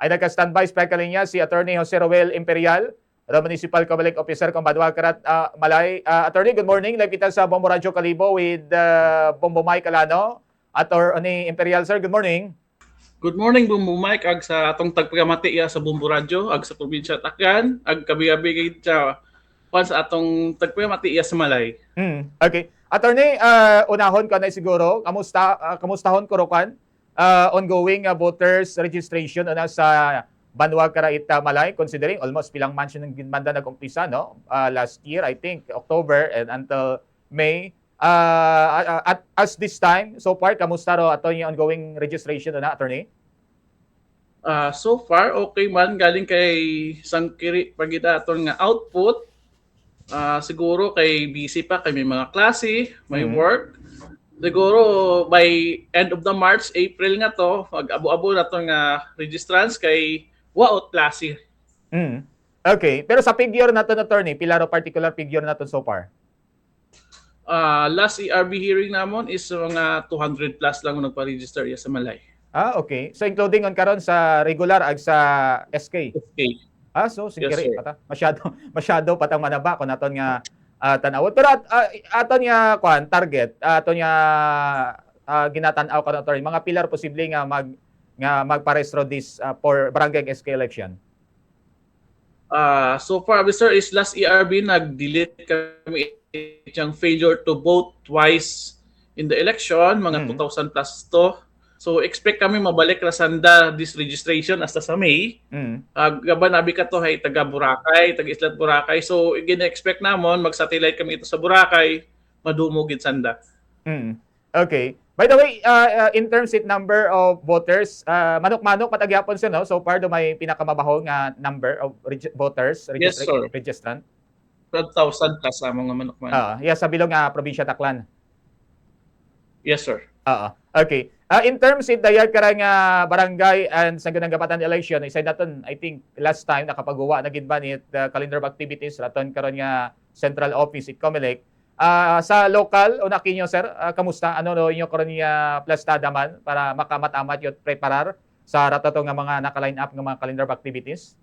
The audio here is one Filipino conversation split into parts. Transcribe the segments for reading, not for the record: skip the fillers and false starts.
ay nagka-standby sa kalinya si Attorney Jose Roel Imperial, Municipal Comelec Officer kung Badwa Karat Malay. Attorney, good morning. Live kita sa Bombo Radyo Kalibo with Bombo Mike Alano. Attorney Imperial, sir, good morning. Good morning, Bumbo Mike, ag sa atong tagpagamati sa Bumbo Radyo, ag sa probinsya Tacloban, ag kabi-abi sa sa atong tagpagamati sa Malay. Okay. Attorney, unahon ka na siguro, kamustahon ko rokan ongoing voters registration sa Banwag Karait Malay, considering almost pilang months yung ginmanda nag-umpisa, no? Last year, I think, October and until May. At as this time, so far, kamusta ro ato yung ongoing registration na, attorney? So far, okay man. Galing kay Sangkiri Pagidaton nga output. Siguro kay busy pa, kay may mga klase, may work. Siguro by end of the March, April nga to, mag-abo-abo na to nga registrants kay waot klase. Okay. Pero sa figure na to, attorney, pilaro particular figure na to so far? Last ERB hearing namon is mga 200 plus lang nagpa-register sa Malay. Okay. So including on karon sa regular ag sa SK. Okay. So singkiri pata. Masyado patang manaba kun aton nga tan-awon. Pero aton nga target, aton nga ginatan-aw kan attorney, mga pilar posible nga magparehistro this for barangay SK election. So far, sir, is last ERB nag-delete kami yung failure to vote twice in the election, mga 2,000 plus to. So expect kami mabalik na sanda this registration hasta sa May. Gaban abi ka to hay taga Boracay, taga Islat Boracay. So gina-expect namon mag-satellite kami ito sa Boracay, madumugid sanda. Okay. By the way, in terms of number of voters, manok-manok patagyapon siya, no? So far, do may pinakamabaho nga number of voters, registrant? 12,000 plus among manok-manok. Sa bilog nga probinsya Taclan. Yes, sir. Okay. In terms of dayag karang barangay and sa ganang gapatan election, isa naton, I think, last time nakapagawa na gid ba ni calendar of activities raton karon nga central office at Comelec. Sa local, una kinyo, sir, kamusta? Ano no inyo karon nga plastada man para makamatamat yung preparar sa ratato nga mga naka-line up nga mga calendar of activities?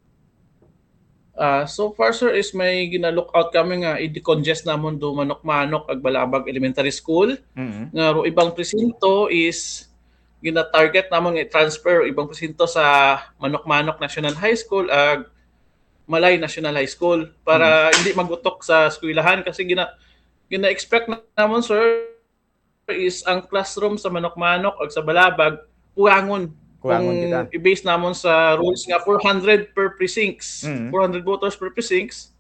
So far, sir, is may gina-look out kami nga i-decongest namon do Manok-Manok ag Balabag Elementary School. Nga ro ibang presinto is gina-target namon nga i-transfer ibang presinto sa Manok-Manok National High School ag Malay National High School para hindi magutok sa eskwelahan kasi gina-expect namon, sir, is ang classroom sa Manok-Manok ag sa Balabag kuwangon. Kung i-base namon sa rules nga 400 per precincts, 400 voters per precincts.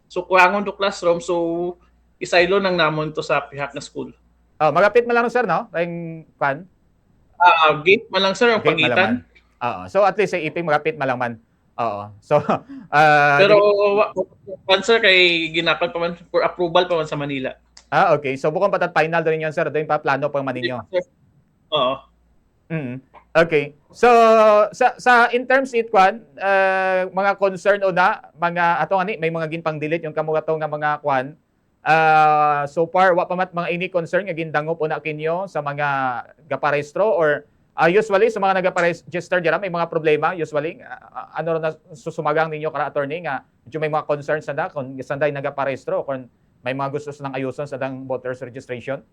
So kuwangon do classroom, so isaylo nang namon to sa pihak na school. Magapit man lang, sir, no? Tayong kan? Gate man lang, sir, ang pagitan. So at least sa iping magapit man lang man. So pero sir, kay ginapag pa man for approval pa man sa Manila. Okay. So bukod patat final din yan, sir. Doon pa plano pa man ninyo. Oo. Okay. So sa in terms it kwan, mga concern o na mga ato ani may mga ginpang delete yung kamo ato nga mga kwan. So far wa pa mat mga ini concern nga gindangop una kinyo sa mga gaparehistro or usually sa mga nagaparegister dira may mga problema usually ano na susumagang ninyo kara attorney nga may mga concerns na kung sanday nagaparehistro kung may mga gusto nang ayuson sa dang voters registration.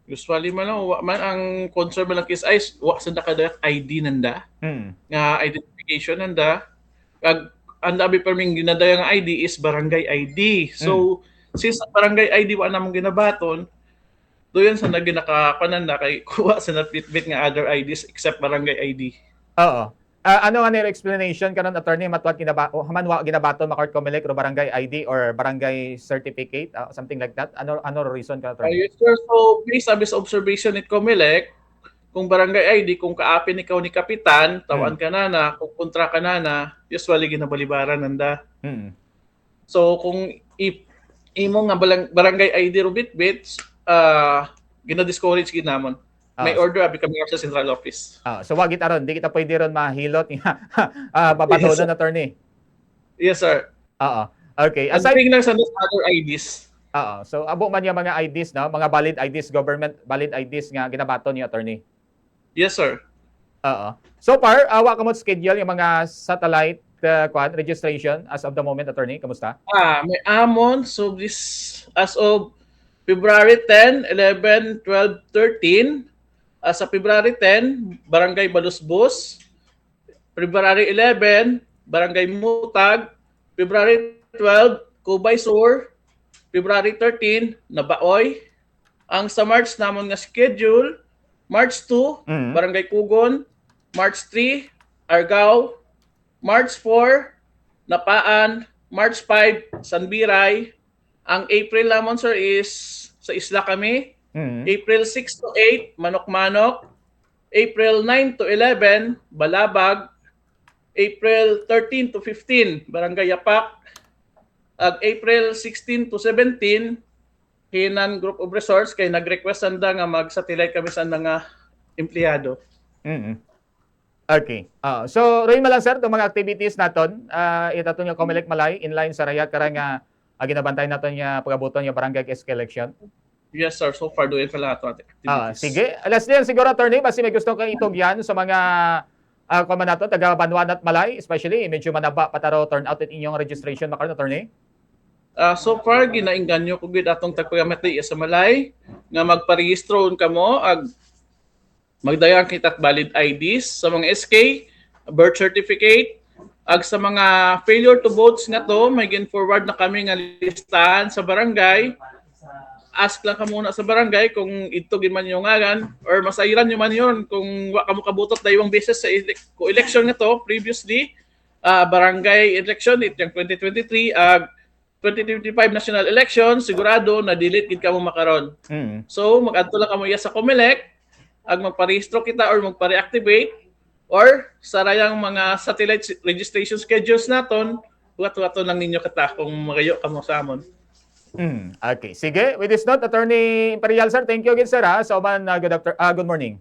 Usually man ang concern man lang is wa sanda kada ID nanda. Nga identification nanda. Kag ang labi pa ming ginadaya nga ID is barangay ID. So since barangay ID wa namong ginabaton, doon sa naginakapananda kay kuha sa napitbit nga other IDs except barangay ID. Ano nga nila explanation karon attorney matwat hamanwa ginabaton makart Comelec or barangay ID or barangay certificate, something like that? Ano reason ka attorney? Yes, sir. So based sa observation ni Comelec, kung barangay ID, kung kaapin ikaw ni kapitan, tawan ka na, kung kontra ka na, usually ginabalibaran nanda. So kung imo nga barangay ID ro bitbit, gina-discourage ginamon. May order abi kami sa central office. So wagit aron, di kita pwede ron mahilot nga babatonan attorney. Yes, sir. Okay. Aside lang sa other IDs. So abo man yung mga IDs, no? Mga valid IDs, government valid IDs nga ginabaton ni attorney. Yes, sir. So far, wa ka mo schedule yung mga satellite registration as of the moment, attorney. Kamusta? May amon. So this as of February 10, 11, 12, 13. Sa February 10, Barangay Balusbos. February 11, Barangay Mutag. February 12, Cubay Sur. February 13, Nabaoy. Ang sa March namon nga schedule, March 2, Barangay Kugon. March 3, Argao. March 4, Napaan. March 5, Sanbiray. Ang April namon, sir, is sa Isla kami. April 6 to 8, Manok-Manok. April 9 to 11, Balabag. April 13 to 15, Barangay Yapak. April 16 to 17, Hinan Group of Resorts, kay nag-request sanda nga mag-satellite kami sa nga empleyado. Okay. So, rin lang sir, itong mga activities naton, ito nga Comelec Malay, inline sa rayat karang ginabantay naton yung pag-abuton yung barangay SK election. Yes, sir. So far, doon ka lahat ng activities. Sige. Alas din siguro, attorney, basi may gusto kang itugyan sa mga kuman nato, taga Banwan at Malay, especially, medyo manaba pataro turnout at inyong registration makaroon, attorney? So far, ginainganyo ko gid atong tagpagamit sa Malay nga magparehistro ka mo magdayan kita valid IDs sa mga SK, birth certificate, sa mga failure to votes nga to, may gin-forward na kami nga listahan sa barangay. Ask lang ka muna sa barangay kung ito man yung ngalan or masairan nyo man yun kung wa ka mo kabutot na iwang beses sa election nga to previously, barangay election itong 2023, 2025 national election, sigurado na delete gid ka mo makaron. So mag-adto lang ka mo sa Comelec magparehistro kita or magpa-reactivate or sa rayang mga satellite registration schedules naton, wato lang ninyo kita kung magayo ka mo sa amon. Okay. Sige. With this note, Attorney Imperial, sir, thank you again, sir. So, good morning.